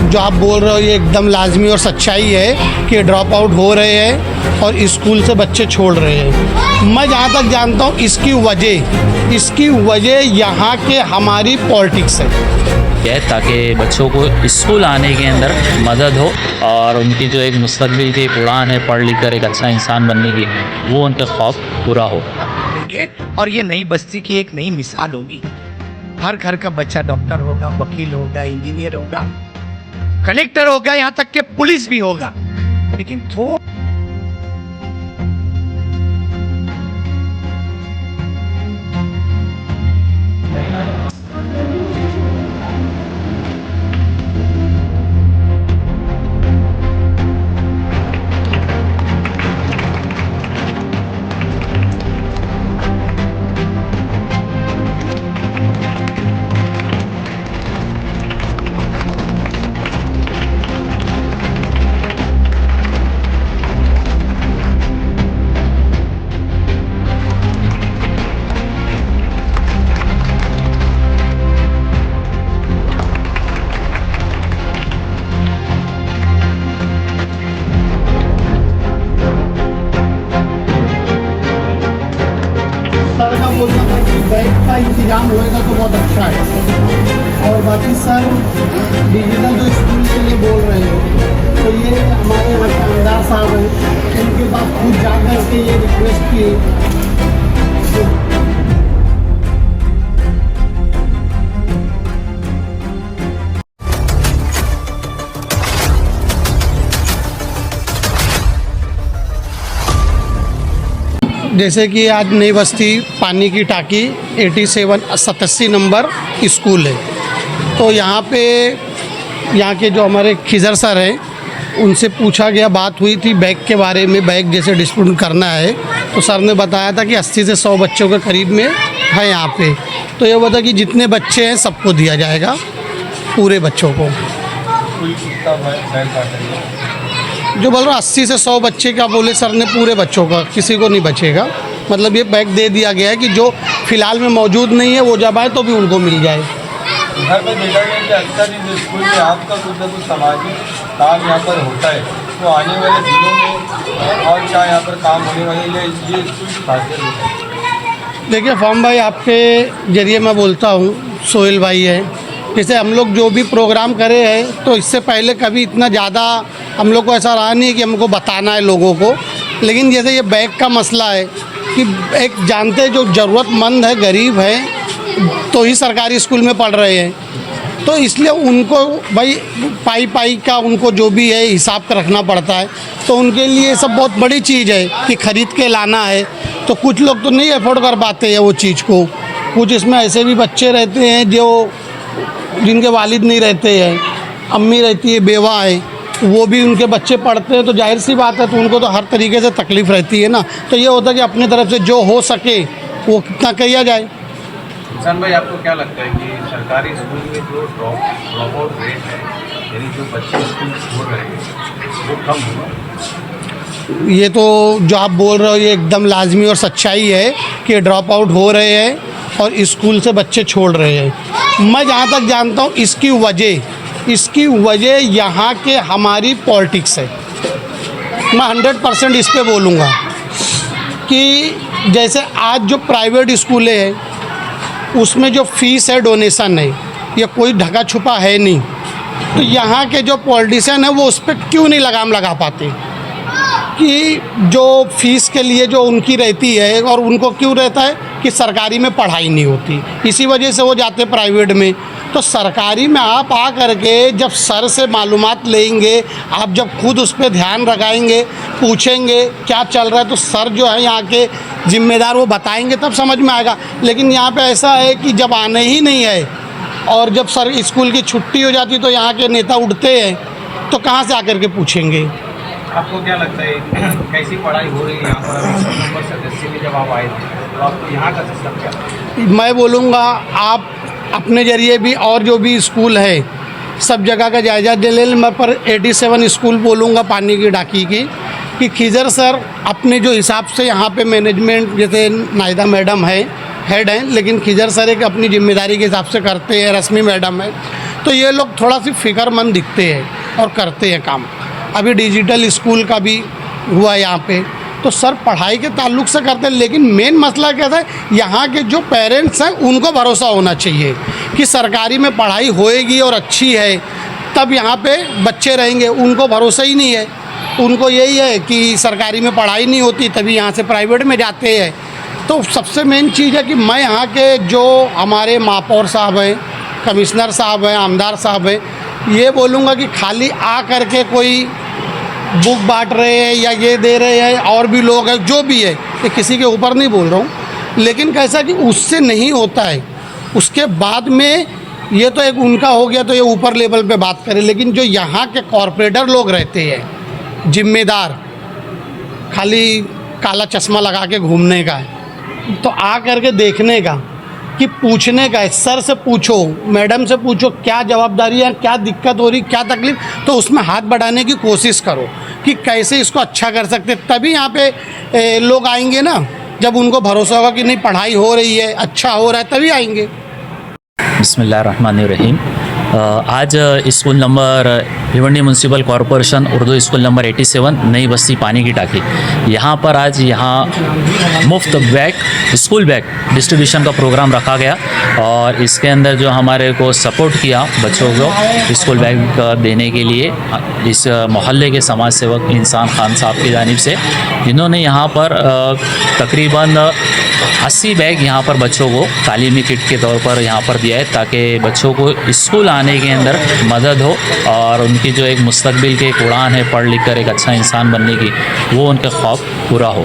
जो आप बोल रहे हो ये एकदम लाजमी और सच्चाई है कि ड्रॉप आउट हो रहे हैं और स्कूल से बच्चे छोड़ रहे हैं। मैं जहाँ तक जानता हूँ इसकी वजह यहाँ के हमारी पॉलिटिक्स है, ताकि बच्चों को स्कूल आने के अंदर मदद हो और उनकी जो एक मुस्तकबिल की उड़ान है पढ़ लिख कर एक अच्छा इंसान बनने की, वो उनका ख्वाब पूरा हो। और ये नई बस्ती की एक नई मिसाल होगी। हर घर का बच्चा डॉक्टर होगा, वकील होगा, इंजीनियर होगा, कलेक्टर होगा, यहाँ तक के पुलिस भी होगा। लेकिन सर का बोलना था कि बैग का इंतजाम होएगा तो बहुत अच्छा है। और बाकी सर डिजिटल जो स्कूल के लिए बोल रहे हो, तो ये हमारे यहाँ शानदार साहब हैं, इनके पास खुद जा कर के ये रिक्वेस्ट की। जैसे कि आज नई बस्ती पानी की टाकी 87 नंबर स्कूल है, तो यहाँ पे यहाँ के जो हमारे खिजर सर हैं उनसे पूछा गया, बात हुई थी बैग के बारे में, बैग जैसे डिस्ट्रीब्यूट करना है, तो सर ने बताया था कि 80 से 100 बच्चों के करीब में है यहाँ पे। तो ये बता कि जितने बच्चे हैं सबको दिया जाएगा, पूरे बच्चों को। जो बोल रहा 80 से 100 बच्चे का बोले सर ने, पूरे बच्चों का, किसी को नहीं बचेगा। मतलब ये बैग दे दिया गया है कि जो फ़िलहाल में मौजूद नहीं है वो जब आए तो भी उनको मिल जाए। घर में देखा गया कि अक्सर इस स्कूल में आपका कुछ न कुछ सामाजिक काम यहाँ पर होता है, तो आने वाले दिनों में और क्या यहाँ पर काम होने वाले ये स्कूल की खासियत है। देखिए फॉर्म भाई, आपके जरिए मैं बोलता हूँ, सोहेल भाई है, जैसे हम लोग जो भी प्रोग्राम करे हैं तो इससे पहले कभी इतना ज़्यादा हम लोग को ऐसा रहा नहीं है कि हमको बताना है लोगों को। लेकिन जैसे ये बैग का मसला है कि एक जानते जो ज़रूरतमंद है, गरीब है, तो ही सरकारी स्कूल में पढ़ रहे हैं, तो इसलिए उनको भाई पाई का उनको जो भी है हिसाब का रखना पड़ता है। तो उनके लिए ये सब बहुत बड़ी चीज़ है कि ख़रीद के लाना है। तो कुछ लोग तो नहीं अफोर्ड कर पाते हैं वो चीज़ को। कुछ इसमें ऐसे भी बच्चे रहते हैं जो जिनके वालिद नहीं रहते हैं, अम्मी रहती है, बेवा है, वो भी उनके बच्चे पढ़ते हैं, तो जाहिर सी बात है तो उनको तो हर तरीके से तकलीफ़ रहती है ना। तो ये होता है कि अपनी तरफ से जो हो सके वो कितना किया जाए। किसान भाई, आपको क्या लगता है कि सरकारी स्कूल में जो ड्रॉप आउट रेट है, यानी जो बच्चे स्कूल छोड़ रहे हैं, वो कम होगा? ये तो जो आप बोल रहे हो ये एकदम लाजमी और सच्चाई है कि ड्रॉप आउट हो रहे हैं और स्कूल से बच्चे छोड़ रहे हैं। मैं जहाँ तक जानता हूँ इसकी वजह यहाँ के हमारी पॉलिटिक्स है। मैं 100% इस पे बोलूँगा कि जैसे आज जो प्राइवेट स्कूलें हैं उसमें जो फ़ीस है, डोनेशन है, ये कोई ढका छुपा है नहीं। तो यहाँ के जो पॉलिटिशियन है वो उस पर क्यों नहीं लगाम लगा पाते कि जो फ़ीस के लिए जो उनकी रहती है, और उनको क्यों रहता है कि सरकारी में पढ़ाई नहीं होती, इसी वजह से वो जाते प्राइवेट में। तो सरकारी में आप आ करके जब सर से मालूमात लेंगे, आप जब खुद उस पर ध्यान लगाएंगे, पूछेंगे क्या चल रहा है, तो सर जो है यहाँ के ज़िम्मेदार वो बताएंगे, तब समझ में आएगा। लेकिन यहाँ पे ऐसा है कि जब आने ही नहीं है और जब सर स्कूल की छुट्टी हो जाती तो यहाँ के नेता उठते हैं, तो कहाँ से आकर के पूछेंगे। आपको क्या लगता है कैसी पढ़ाई हो रही है यहाँ पर? सदस्य भी जब आप आए थे तो आपको यहाँ का सिस्टम क्या? मैं बोलूँगा आप अपने ज़रिए भी और जो भी स्कूल है सब जगह का जायज़ा ले लें। मैं पर 87 स्कूल बोलूँगा पानी की टाकी की, कि खिजर सर अपने जो हिसाब से यहाँ पे मैनेजमेंट, जैसे नायदा मैडम है हेड हैं, लेकिन खिजर सर एक अपनी जिम्मेदारी के हिसाब से करते हैं, रश्मि मैडम है, तो ये लोग थोड़ा सी फिक्रमंद दिखते हैं और करते हैं काम। अभी डिजिटल स्कूल का भी हुआ यहाँ पे, तो सर पढ़ाई के ताल्लुक से करते हैं, लेकिन मेन मसला क्या है, यहाँ के जो पेरेंट्स हैं उनको भरोसा होना चाहिए कि सरकारी में पढ़ाई होएगी और अच्छी है तब यहाँ पे बच्चे रहेंगे। उनको भरोसा ही नहीं है, उनको यही है कि सरकारी में पढ़ाई नहीं होती तभी यहाँ से प्राइवेट में जाते हैं। तो सबसे मेन चीज़ है कि मैं यहाँ के जो हमारे महापौर साहब हैं, कमिश्नर साहब हैं, आमदार साहब हैं, ये बोलूँगा कि खाली आ करके कोई बुक बांट रहे हैं या ये दे रहे हैं, और भी लोग हैं जो भी है, ये किसी के ऊपर नहीं बोल रहा हूँ, लेकिन कैसा कि उससे नहीं होता है। उसके बाद में ये तो एक उनका हो गया, तो ये ऊपर लेवल पे बात करें, लेकिन जो यहाँ के कॉरपोरेटर लोग रहते हैं जिम्मेदार, खाली काला चश्मा लगा के घूमने का है, तो आ करके देखने का कि पूछने का है, सर से पूछो, मैडम से पूछो क्या जवाबदारी है, क्या दिक्कत हो रही, क्या तकलीफ, तो उसमें हाथ बढ़ाने की कोशिश करो कि कैसे इसको अच्छा कर सकते। तभी यहाँ पे लोग आएंगे ना, जब उनको भरोसा होगा कि नहीं पढ़ाई हो रही है, अच्छा हो रहा है, तभी आएंगे। बिस्मिल्लाहिर्रहमानिर्रहीम। आज school number Bhiwandi municipal corporation Urdu school number 87 नई बस्ती पानी की टाकी, यहाँ पर आज मुफ्त बैग, स्कूल बैग डिस्ट्रीब्यूशन का प्रोग्राम रखा गया और इसके अंदर जो हमारे को सपोर्ट किया बच्चों को स्कूल बैग देने के लिए इस मोहल्ले के समाज सेवक इंसान खान साहब की जानिब से, जिन्होंने यहाँ पर तकरीबन 80 बैग यहाँ पर बच्चों को तालीमी किट के तौर पर यहाँ पर दिया है, ताकि बच्चों को स्कूल आने के अंदर मदद हो और उनकी जो एक मुस्तकबिल की एक उड़ान है पढ़ लिख कर एक अच्छा इंसान बनने की, वो उनका ख्वाब पूरा हो।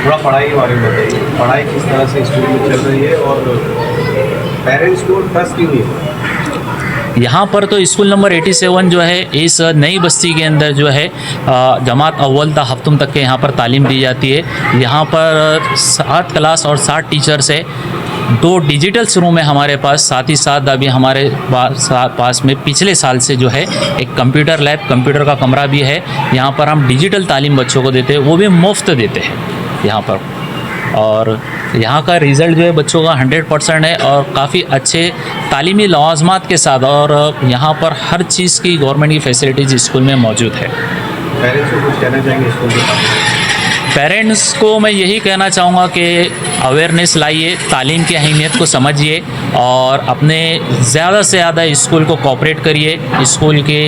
थोड़ा पढ़ाई के बारे में बताइए, पढ़ाई किस तरह से स्कूल में चल रही है और पेरेंट्स को ट्रस्ट क्यों नहीं है? यहाँ पर तो स्कूल नंबर 87 जो है इस नई बस्ती के अंदर जो है जमात अव्वल ता हफ्तम तक के यहाँ पर तालीम दी जाती है। यहाँ पर 7 क्लास और 60 टीचर्स है। 2 डिजिटल्स रूम है हमारे पास, साथ ही साथ अभी हमारे पास में पिछले साल से जो है एक कंप्यूटर लैब, कंप्यूटर का कमरा भी है। यहाँ पर हम डिजिटल तालीम बच्चों को देते हैं, वो भी मुफ्त देते हैं यहाँ पर। और यहाँ का रिज़ल्ट जो है बच्चों का 100% है और काफ़ी अच्छे तालीमी लवाज़मात के साथ, और यहाँ पर हर चीज़ की गवर्नमेंट की फैसिलिटीज़ स्कूल में मौजूद है। पेरेंट्स को कुछ कहना चाहेंगे स्कूल के? पेरेंट्स को मैं यही कहना चाहूँगा कि अवेयरनेस लाइए, तालीम की अहमियत को समझिए और अपने ज़्यादा से ज़्यादा स्कूल को कोऑपरेट करिए। स्कूल के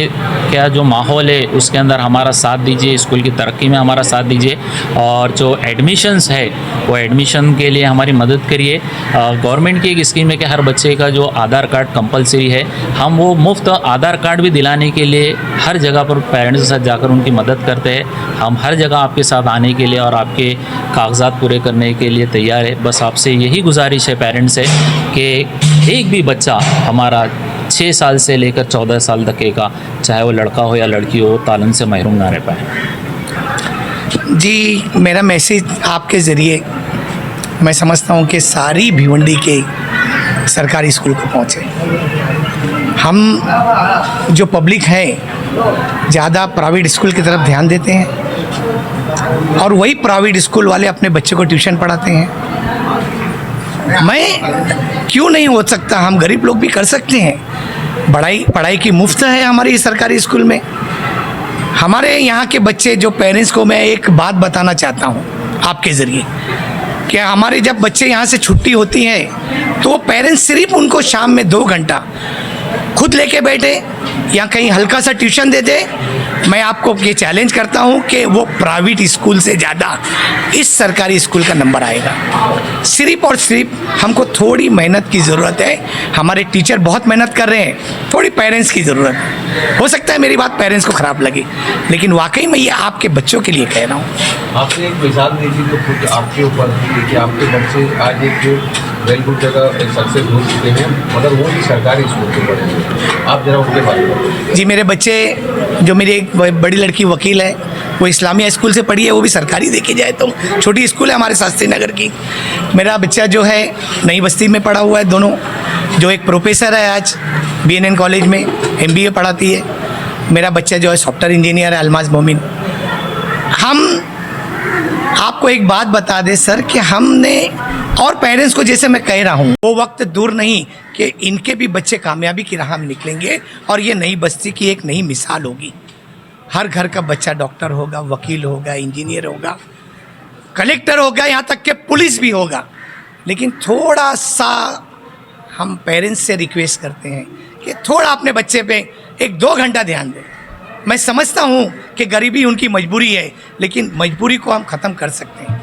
क्या जो माहौल है उसके अंदर हमारा साथ दीजिए, स्कूल की तरक्की में हमारा साथ दीजिए, और जो एडमिशन्स है वो एडमिशन के लिए हमारी मदद करिए। गवर्नमेंट की एक स्कीम है कि हर बच्चे का जो आधार कार्ड कंपलसरी है, हम वो मुफ्त आधार कार्ड भी दिलाने के लिए हर जगह पर पेरेंट्स के साथ जाकर उनकी मदद करते हैं। हम हर जगह आपके साथ आने के लिए और आपके कागजात पूरे करने के लिए तैयार है। बस आपसे यही गुजारिश है पेरेंट्स से कि एक भी बच्चा हमारा 6 साल से लेकर 14 साल तक का, चाहे वो लड़का हो या लड़की हो, तालीम से महरूम ना रह पाए। जी, मेरा मैसेज आपके ज़रिए मैं समझता हूँ कि सारी भिवंडी के सरकारी स्कूल को पहुँचे। हम जो पब्लिक है ज़्यादा प्राइवेट स्कूल की तरफ ध्यान देते हैं और वही प्राइवेट स्कूल वाले अपने बच्चे को ट्यूशन पढ़ाते हैं। मैं क्यों नहीं हो सकता, हम गरीब लोग भी कर सकते हैं। पढ़ाई की मुफ्त है हमारे सरकारी स्कूल में। हमारे यहाँ के बच्चे जो पेरेंट्स को मैं एक बात बताना चाहता हूँ आपके ज़रिए कि हमारे जब बच्चे यहाँ से छुट्टी होती है तो पेरेंट्स सिर्फ उनको शाम में 2 घंटा खुद लेके बैठे या कहीं हल्का सा ट्यूशन दे दे। मैं आपको ये चैलेंज करता हूँ कि वो प्राइवेट स्कूल से ज़्यादा इस सरकारी स्कूल का नंबर आएगा। सिर्फ और सिर्फ हमको थोड़ी मेहनत की ज़रूरत है। हमारे टीचर बहुत मेहनत कर रहे हैं, थोड़ी पेरेंट्स की ज़रूरत है। हो सकता है मेरी बात पेरेंट्स को ख़राब लगे, लेकिन वाकई मैं ये आपके बच्चों के लिए कह रहा हूँ। आपने एक मिसाल दी थी जो खुद आपके ऊपर थी कि आपके बच्चे आज एक वेल गुड जगह सक्सेस हो चुके हैं, मगर वो भी सरकारी स्कूल से पढ़े हैं। आप जरा उनके बारे में। जी, मेरे बच्चे, जो मेरी एक बड़ी लड़की वकील है, वो इस्लामिया स्कूल से पढ़ी है, वो भी सरकारी देखे जाए तो छोटी स्कूल है हमारे शास्त्री नगर की। मेरा बच्चा जो है नई बस्ती में पढ़ा हुआ है, दोनों, जो एक प्रोफेसर है आज BNN कॉलेज में MBA पढ़ाती है। मेरा बच्चा जो है सॉफ्टवेयर इंजीनियर है, अलमाज मोमिन। हम आपको एक बात बता दें सर कि हमने और पेरेंट्स को जैसे मैं कह रहा हूँ, वो वक्त दूर नहीं कि इनके भी बच्चे कामयाबी की राह में निकलेंगे और ये नई बस्ती की एक नई मिसाल होगी। हर घर का बच्चा डॉक्टर होगा, वकील होगा, इंजीनियर होगा, कलेक्टर होगा, यहाँ तक कि पुलिस भी होगा। लेकिन थोड़ा सा हम पेरेंट्स से रिक्वेस्ट करते हैं कि थोड़ा अपने बच्चे पे 1-2 घंटा ध्यान दें। मैं समझता हूँ कि गरीबी उनकी मजबूरी है, लेकिन मजबूरी को हम ख़त्म कर सकते हैं।